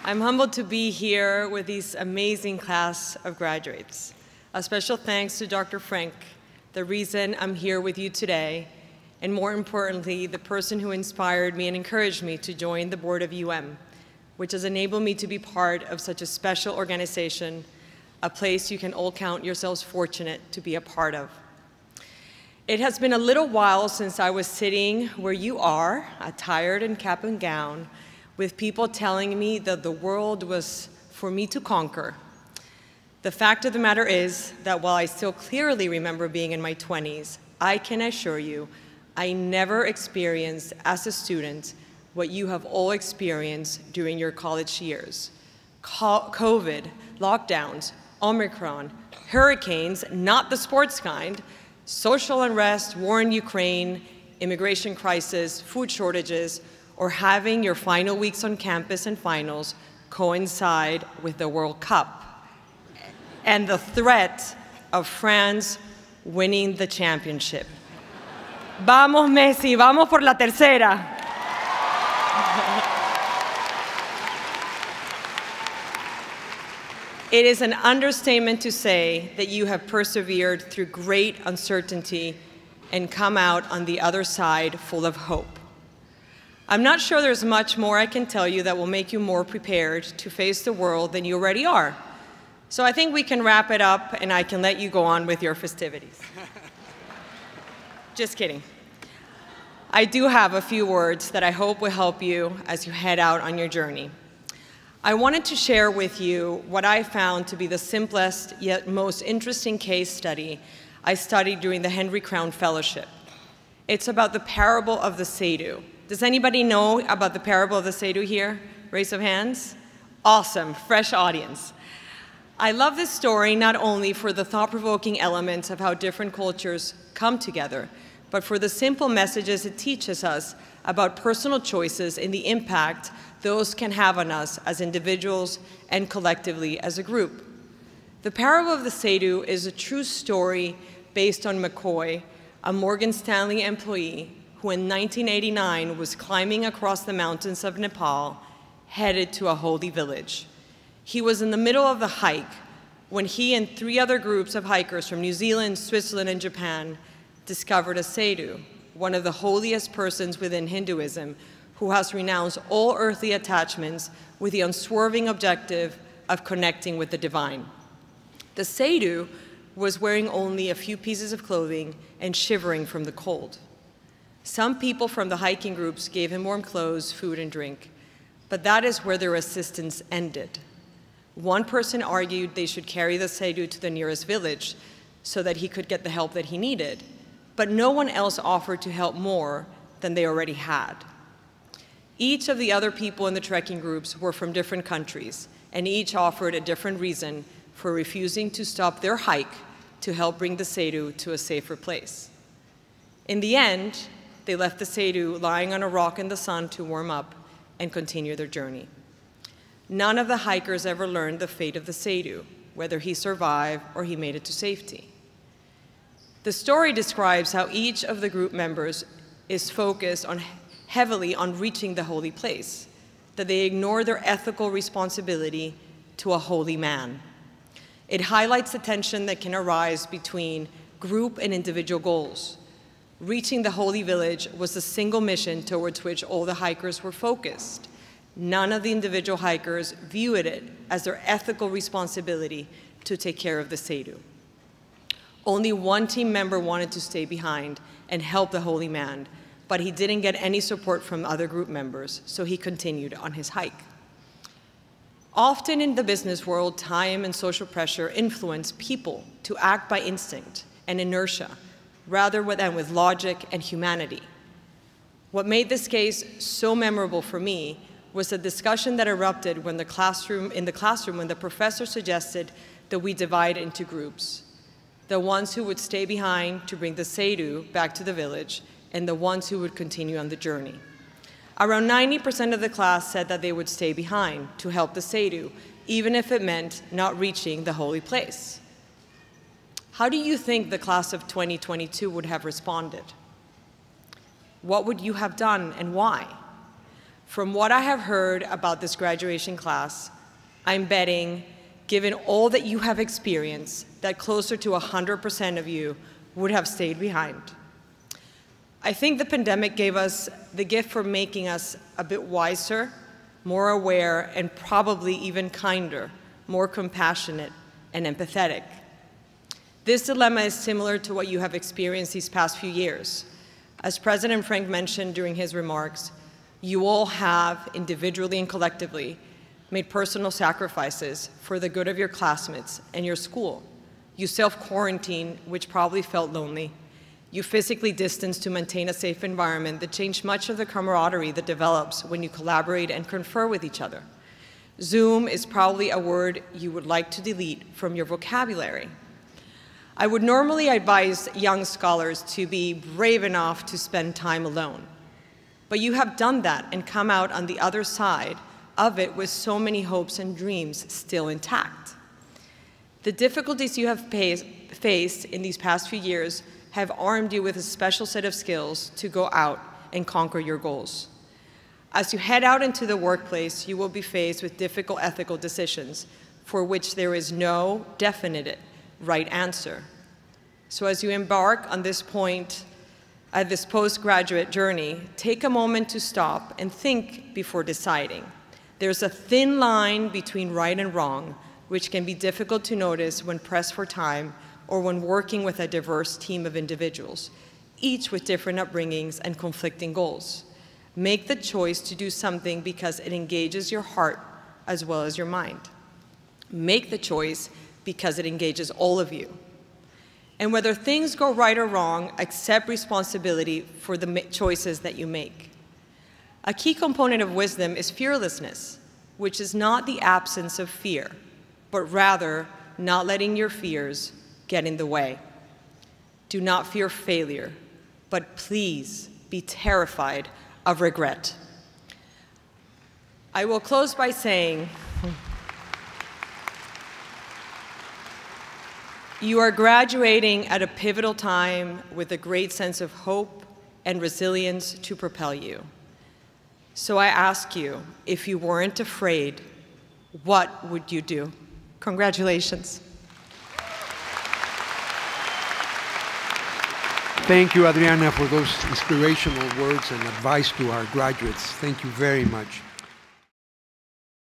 I'm humbled to be here with these amazing class of graduates. A special thanks to Dr. Frenk, the reason I'm here with you today, and more importantly, the person who inspired me and encouraged me to join the board of UM, which has enabled me to be part of such a special organization, a place you can all count yourselves fortunate to be a part of. It has been a little while since I was sitting where you are, attired in cap and gown, with people telling me that the world was for me to conquer. The fact of the matter is that while I still clearly remember being in my 20s, I can assure you I never experienced as a student what you have all experienced during your college years. COVID, lockdowns, Omicron, hurricanes, not the sports kind, social unrest, war in Ukraine, immigration crisis, food shortages, or having your final weeks on campus and finals coincide with the World Cup and the threat of France winning the championship. Vamos, Messi, vamos por la tercera. It is an understatement to say that you have persevered through great uncertainty and come out on the other side full of hope. I'm not sure there's much more I can tell you that will make you more prepared to face the world than you already are. So I think we can wrap it up and I can let you go on with your festivities. Just kidding. I do have a few words that I hope will help you as you head out on your journey. I wanted to share with you what I found to be the simplest yet most interesting case study I studied during the Henry Crown Fellowship. It's about the parable of the Sadhu. Does anybody know about the parable of the Sadhu here? Raise of hands. Awesome, fresh audience. I love this story not only for the thought-provoking elements of how different cultures come together, but for the simple messages it teaches us about personal choices and the impact those can have on us as individuals and collectively as a group. The parable of the Sadhu is a true story based on McCoy, a Morgan Stanley employee who in 1989 was climbing across the mountains of Nepal, headed to a holy village. He was in the middle of the hike when he and 3 other groups of hikers from New Zealand, Switzerland, and Japan discovered a Sadhu, one of the holiest persons within Hinduism, who has renounced all earthly attachments with the unswerving objective of connecting with the divine. The Sadhu was wearing only a few pieces of clothing and shivering from the cold. Some people from the hiking groups gave him warm clothes, food, and drink, but that is where their assistance ended. One person argued they should carry the Sadhu to the nearest village so that he could get the help that he needed, but no one else offered to help more than they already had. Each of the other people in the trekking groups were from different countries, and each offered a different reason for refusing to stop their hike to help bring the Sadhu to a safer place. In the end, they left the Sadhu lying on a rock in the sun to warm up and continue their journey. None of the hikers ever learned the fate of the Sadhu, whether he survived or he made it to safety. The story describes how each of the group members is focused heavily on reaching the holy place, that they ignore their ethical responsibility to a holy man. It highlights the tension that can arise between group and individual goals. Reaching the holy village was the single mission towards which all the hikers were focused. None of the individual hikers viewed it as their ethical responsibility to take care of the Sadhu. Only one team member wanted to stay behind and help the holy man, but he didn't get any support from other group members, so he continued on his hike. Often in the business world, time and social pressure influence people to act by instinct and inertia, rather than with logic and humanity. What made this case so memorable for me was the discussion that erupted in the classroom when the professor suggested that we divide into groups. The ones who would stay behind to bring the Sadhu back to the village, and the ones who would continue on the journey. Around 90% of the class said that they would stay behind to help the Sadhu, even if it meant not reaching the holy place. How do you think the class of 2022 would have responded? What would you have done and why? From what I have heard about this graduation class, I'm betting, given all that you have experienced, that closer to 100% of you would have stayed behind. I think the pandemic gave us the gift for making us a bit wiser, more aware, and probably even kinder, more compassionate and empathetic. This dilemma is similar to what you have experienced these past few years. As President Frenk mentioned during his remarks, you all have, individually and collectively, made personal sacrifices for the good of your classmates and your school. You self-quarantined, which probably felt lonely. You physically distanced to maintain a safe environment that changed much of the camaraderie that develops when you collaborate and confer with each other. Zoom is probably a word you would like to delete from your vocabulary. I would normally advise young scholars to be brave enough to spend time alone. But you have done that and come out on the other side of it with so many hopes and dreams still intact. The difficulties you have faced in these past few years have armed you with a special set of skills to go out and conquer your goals. As you head out into the workplace, you will be faced with difficult ethical decisions for which there is no definite right answer. So as you embark on this postgraduate journey, take a moment to stop and think before deciding. There's a thin line between right and wrong, which can be difficult to notice when pressed for time or when working with a diverse team of individuals, each with different upbringings and conflicting goals. Make the choice to do something because it engages your heart as well as your mind. Make the choice because it engages all of you. And whether things go right or wrong, accept responsibility for the choices that you make. A key component of wisdom is fearlessness, which is not the absence of fear, but rather not letting your fears get in the way. Do not fear failure, but please be terrified of regret. I will close by saying, you are graduating at a pivotal time with a great sense of hope and resilience to propel you. So I ask you, if you weren't afraid, what would you do? Congratulations. Thank you, Adriana, for those inspirational words and advice to our graduates. Thank you very much.